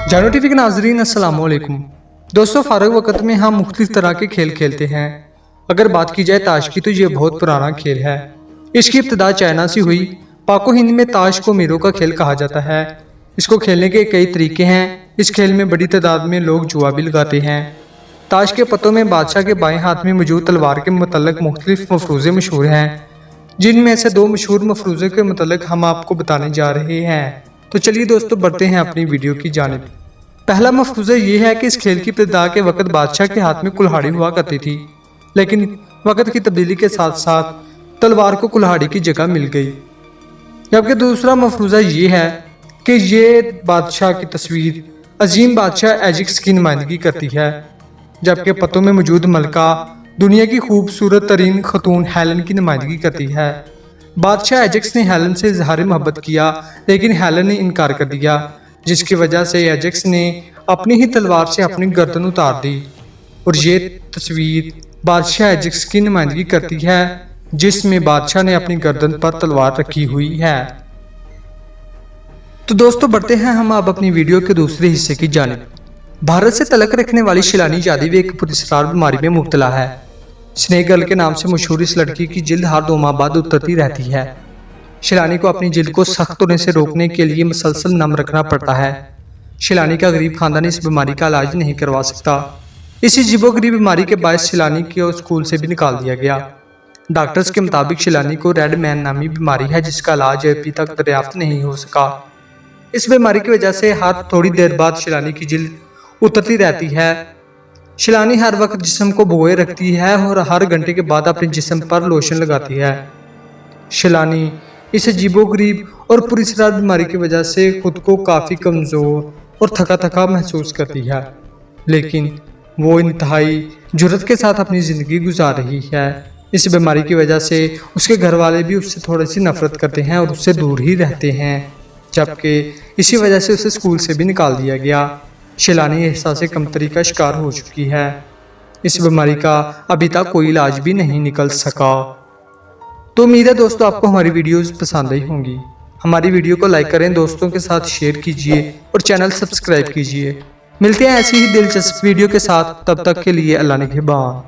जानो टीवी के नाजरीन अस्सलाम वालेकुम। दोस्तों, फारग वक्त में हम मुख्तलिफ तरह के खेल खेलते हैं। अगर बात की जाए ताश की तो ये बहुत पुराना खेल है। इसकी इब्तिदा चाइना से हुई। पाको हिंद में ताश को मीरों का खेल कहा जाता है। इसको खेलने के कई तरीके हैं। इस खेल में बड़ी तादाद में लोग जुआ भी लगाते हैं। ताश के पत्तों में बादशाह के बाएं हाथ में मौजूद तलवार के मुतल्लिक मुख्तलिफ मफरूज़े मशहूर हैं, जिनमें से दो मशहूर मफरूज़े के मुतल्लिक हम आपको बताने जा रहे हैं। तो चलिए दोस्तों, बढ़ते हैं अपनी वीडियो की जानिब। पहला मफरूज़ा ये है कि इस खेल की इब्तिदा के वक्त बादशाह के हाथ में कुल्हाड़ी हुआ करती थी, लेकिन वक्त की तब्दीली के साथ साथ तलवार को कुल्हाड़ी की जगह मिल गई। जबकि दूसरा मफरूज़ा ये है कि ये बादशाह की तस्वीर अजीम बादशाह एजिक्स की नुमाइंदगी करती है, जबकि पत्तों में मौजूद मलका दुनिया की खूबसूरत तरीन खतून हेलन की नुमाइंदगी करती है। बादशाह एजेक्स ने हेलन से इजहार मोहब्बत किया, लेकिन हेलन ने इनकार कर दिया, जिसकी वजह से एजेक्स ने अपनी ही तलवार से अपनी गर्दन उतार दी। और ये तस्वीर बादशाह एजेक्स की नुमाइंदगी करती है, जिसमें बादशाह ने अपनी गर्दन पर तलवार रखी हुई है। तो दोस्तों, बढ़ते हैं हम अब अपनी वीडियो के दूसरे हिस्से की जानिब। भारत से तलक रखने वाली शिलानी जादवी एक पुरस्कार बीमारी में मुब्तला है। स्नेक गर्ल के नाम से मशहूर इस लड़की की जिल्द हर 2 माह बाद उतरती रहती है। शिलानी को अपनी जिल्द को सख्त होने से रोकने के लिए मुसलसल नम रखना पड़ता है। शिलानी का गरीब खानदान इस बीमारी का इलाज नहीं करवा सकता। इसी अजीबोगरीब बीमारी के बायस शिलानी को स्कूल से भी निकाल दिया गया। डॉक्टर्स के मुताबिक शिलानी को रेड मैन नामी बीमारी है, जिसका इलाज अभी तक दरियाफ्त नहीं हो सका। इस बीमारी की वजह से हर थोड़ी देर बाद शिलानी की जिल्द उतरती रहती है। शिलानी हर वक्त जिस्म को भिगोए रखती है और हर घंटे के बाद अपने जिस्म पर लोशन लगाती है। शिलानी इस अजीबोगरीब और पुरस्कार बीमारी की वजह से खुद को काफ़ी कमज़ोर और थका थका महसूस करती है, लेकिन वो इंतहाई जुर्रत के साथ अपनी ज़िंदगी गुजार रही है। इस बीमारी की वजह से उसके घर वाले भी उससे थोड़ी सी नफरत करते हैं और उससे दूर ही रहते हैं, जबकि इसी वजह से उसे स्कूल से भी निकाल दिया गया। शिलानी एहसास कमतरी का शिकार हो चुकी है। इस बीमारी का अभी तक कोई इलाज भी नहीं निकल सका। तो उम्मीद है दोस्तों, आपको हमारी वीडियोस पसंद आई होंगी। हमारी वीडियो को लाइक करें, दोस्तों के साथ शेयर कीजिए और चैनल सब्सक्राइब कीजिए। मिलते हैं ऐसी ही दिलचस्प वीडियो के साथ, तब तक के लिए अल्लाह निगहबान।